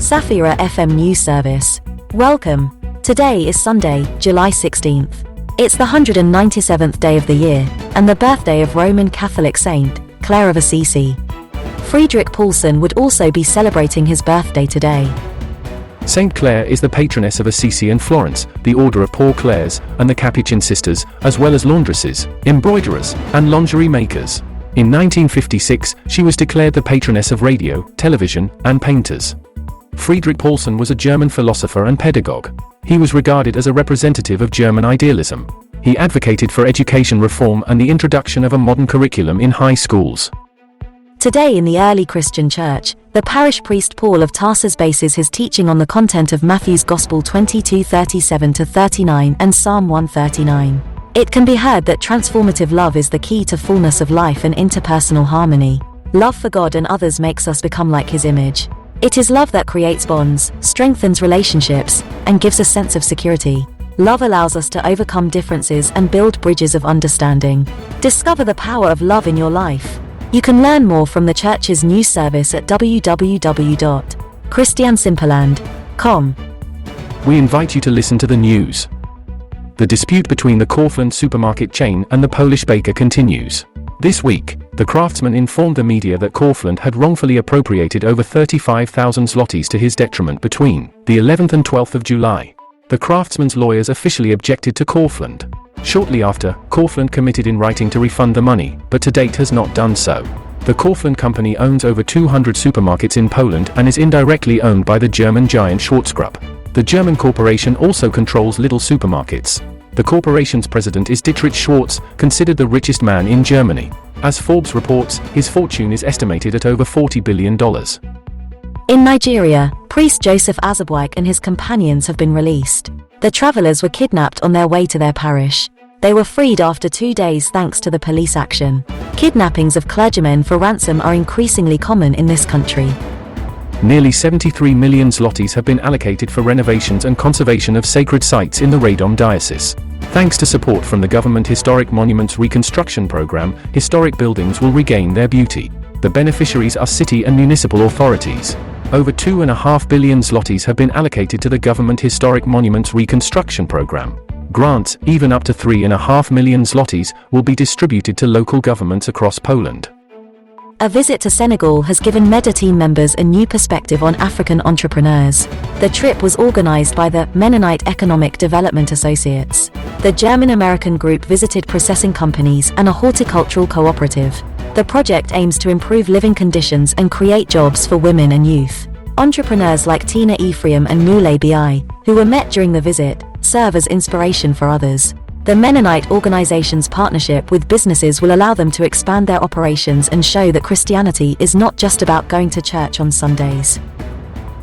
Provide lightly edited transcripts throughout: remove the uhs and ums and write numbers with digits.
Safira FM News Service. Welcome. Today is Sunday, July 16th. It's the 197th day of the year, and the birthday of Roman Catholic saint, Clare of Assisi. Friedrich Paulsen would also be celebrating his birthday today. Saint Clare is the patroness of Assisi and Florence, the Order of Poor Clares, and the Capuchin Sisters, as well as laundresses, embroiderers, and lingerie makers. In 1956, she was declared the patroness of radio, television, and painters. Friedrich Paulsen was a German philosopher and pedagogue. He was regarded as a representative of German idealism. He advocated for education reform and the introduction of a modern curriculum in high schools. Today in the early Christian church, the parish priest Paul of Tarsus bases his teaching on the content of Matthew's Gospel 22:37-39 and Psalm 139. It can be heard that transformative love is the key to fullness of life and interpersonal harmony. Love for God and others makes us become like His image. It is love that creates bonds, strengthens relationships, and gives a sense of security. Love allows us to overcome differences and build bridges of understanding. Discover the power of love in your life. You can learn more from the church's news service at www.christiansimperland.com. We invite you to listen to the news. The dispute between the Kaufland supermarket chain and the Polish baker continues. This week, the craftsman informed the media that Kaufland had wrongfully appropriated over 35,000 zlotys to his detriment between the 11th and 12th of July. The craftsman's lawyers officially objected to Kaufland. Shortly after, Kaufland committed in writing to refund the money, but to date has not done so. The Kaufland company owns over 200 supermarkets in Poland and is indirectly owned by the German giant Schwarzkopf. The German corporation also controls Lidl supermarkets. The corporation's president is Dietrich Schwartz, considered the richest man in Germany. As Forbes reports, his fortune is estimated at over $40 billion. In Nigeria, priest Joseph Azabwike and his companions have been released. The travelers were kidnapped on their way to their parish. They were freed after 2 days thanks to the police action. Kidnappings of clergymen for ransom are increasingly common in this country. Nearly 73 million zlotys have been allocated for renovations and conservation of sacred sites in the Radom diocese. Thanks to support from the Government Historic Monuments Reconstruction Program, historic buildings will regain their beauty. The beneficiaries are city and municipal authorities. Over 2.5 billion zlotys have been allocated to the Government Historic Monuments Reconstruction Program. Grants, even up to 3.5 million zlotys, will be distributed to local governments across Poland. A visit to Senegal has given MEDA team members a new perspective on African entrepreneurs. The trip was organized by the Mennonite Economic Development Associates. The German-American group visited processing companies and a horticultural cooperative. The project aims to improve living conditions and create jobs for women and youth. Entrepreneurs like Tina Ephraim and Moulay Bi, who were met during the visit, serve as inspiration for others. The Mennonite organization's partnership with businesses will allow them to expand their operations and show that Christianity is not just about going to church on Sundays.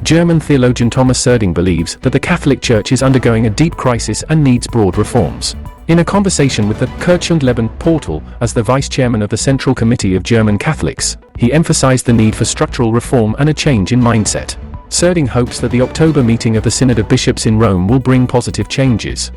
German theologian Thomas Serding believes that the Catholic Church is undergoing a deep crisis and needs broad reforms. In a conversation with the Kirche und Leben portal, as the vice chairman of the Central Committee of German Catholics, he emphasized the need for structural reform and a change in mindset. Serding hopes that the October meeting of the Synod of Bishops in Rome will bring positive changes.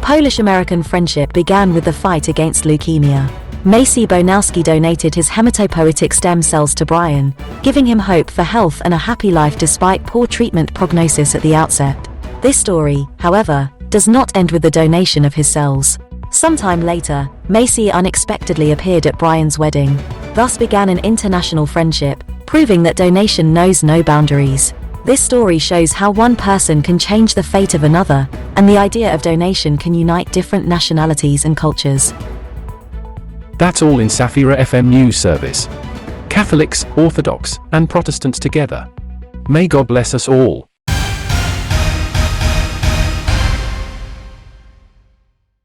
Polish-American friendship began with the fight against leukemia. Maciej Bonowski donated his hematopoietic stem cells to Brian, giving him hope for health and a happy life despite poor treatment prognosis at the outset. This story, however, does not end with the donation of his cells. Sometime later, Maciej unexpectedly appeared at Brian's wedding. Thus began an international friendship, proving that donation knows no boundaries. This story shows how one person can change the fate of another, and the idea of donation can unite different nationalities and cultures. That's all in Safira FM News Service. Catholics, Orthodox, and Protestants together. May God bless us all.